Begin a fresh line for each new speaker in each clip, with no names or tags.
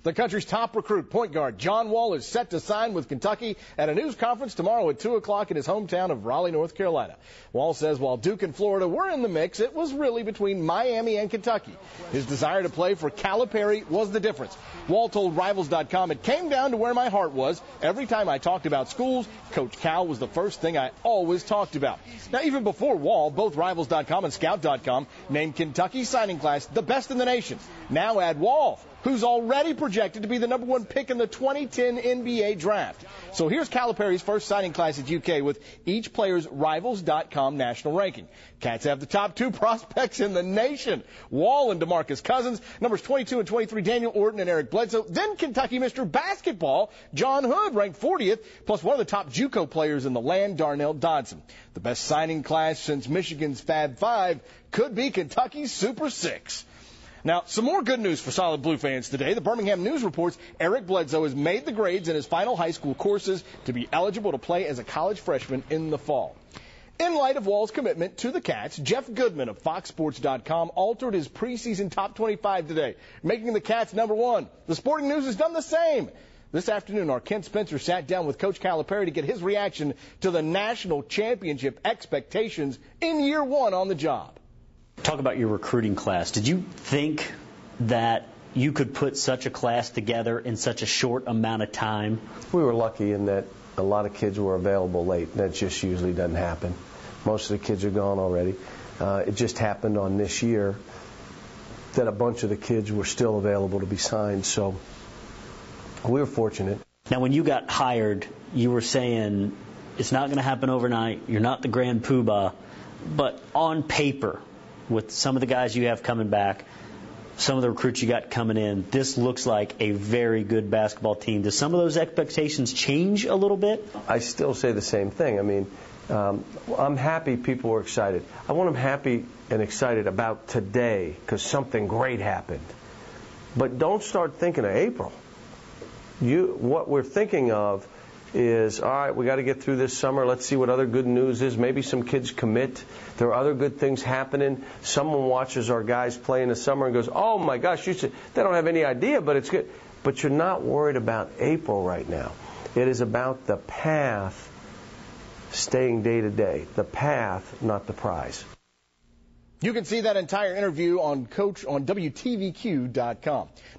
The country's top recruit, point guard John Wall, is set to sign with Kentucky at a news conference tomorrow at 2 o'clock in his hometown of Raleigh, North Carolina. Wall says while Duke and Florida were in the mix, it was really between Miami and Kentucky. His desire to play for Calipari was the difference. Wall told Rivals.com, "It came down to where my heart was. Every time I talked about schools, Coach Cal was the first thing I always talked about." Now, even before Wall, both Rivals.com and Scout.com named Kentucky's signing class the best in the nation. Now add Wall, who's already projected to be the number one pick in the 2010 NBA draft. So here's Calipari's first signing class at UK with each player's Rivals.com national ranking. Cats have the top two prospects in the nation, Wall and DeMarcus Cousins, numbers 22 and 23, Daniel Orton and Eric Bledsoe. Then Kentucky Mr. Basketball, John Hood, ranked 40th, plus one of the top JUCO players in the land, Darnell Dodson. The best signing class since Michigan's Fab Five could be Kentucky's Super Six. Now, some more good news for Solid Blue fans today. The Birmingham News reports Eric Bledsoe has made the grades in his final high school courses to be eligible to play as a college freshman in the fall. In light of Wall's commitment to the Cats, Jeff Goodman of FoxSports.com altered his preseason top 25 today, making the Cats number one. The Sporting News has done the same. This afternoon, our Kent Spencer sat down with Coach Calipari to get his reaction to the national championship expectations in year one on the job.
Talk about your recruiting class. Did you think that you could put such a class together in such a short amount of time?
We were lucky in that a lot of kids were available late. That just usually doesn't happen. Most of the kids are gone already. It just happened on this year that a bunch of the kids were still available to be signed. So we were fortunate.
Now, when you got hired, you were saying it's not going to happen overnight. You're not the grand poobah. But on paper, with some of the guys you have coming back, some of the recruits you got coming in, this looks like a very good basketball team. Does some of those expectations change a little bit?
I still say the same thing. I mean, I'm happy people were excited. I want them happy and excited about today because something great happened. But don't start thinking of April. What we're thinking of is, all right, we got to get through this summer. Let's see what other good news is. Maybe some kids commit. There are other good things happening. Someone watches our guys play in the summer and goes, oh, my gosh, they don't have any idea, but it's good. But you're not worried about April right now. It is about the path staying day to day. The path, not the prize.
You can see that entire interview on WTVQ.com.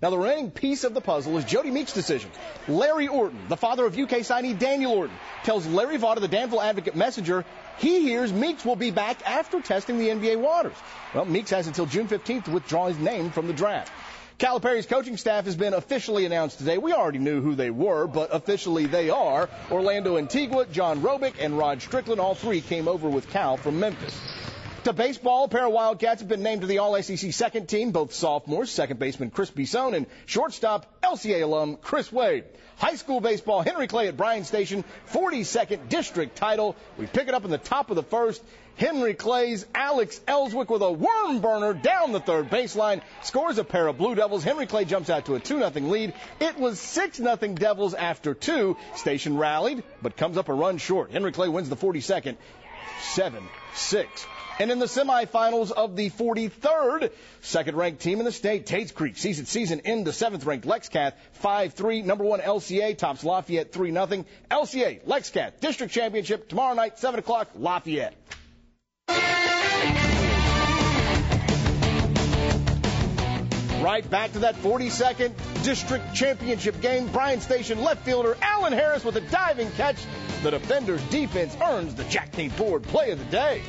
Now, the remaining piece of the puzzle is Jody Meek's decision. Larry Orton, the father of UK signee Daniel Orton, tells Larry Vaught of the Danville Advocate-Messenger he hears Meeks will be back after testing the NBA waters. Well, Meeks has until June 15th to withdraw his name from the draft. Calipari's coaching staff has been officially announced today. We already knew who they were, but officially they are Orlando Antigua, John Robick, and Rod Strickland. All three came over with Cal from Memphis. To baseball, a pair of Wildcats have been named to the All-SEC second team, both sophomores, second baseman Chris Bisson and shortstop LCA alum Chris Wade. High school baseball, Henry Clay at Bryan Station, 42nd district title. We pick it up in the top of the first. Henry Clay's Alex Ellswick with a worm burner down the third baseline scores a pair of Blue Devils. Henry Clay jumps out to a 2-0 lead. It was 6-0 Devils after two. Station rallied, but comes up a run short. Henry Clay wins the 42nd, 7-6. And in the semifinals of the 43rd, second-ranked team in the state, Tates Creek sees its season end. The 7th-ranked Lexcath 5-3. Number one LCA tops Lafayette 3-0. LCA, Lexcath, district championship tomorrow night, 7 o'clock, Lafayette. Right back to that 42nd district championship game. Bryan Station left fielder Alan Harris with a diving catch. The defender's defense earns the Jack King Ford play of the day.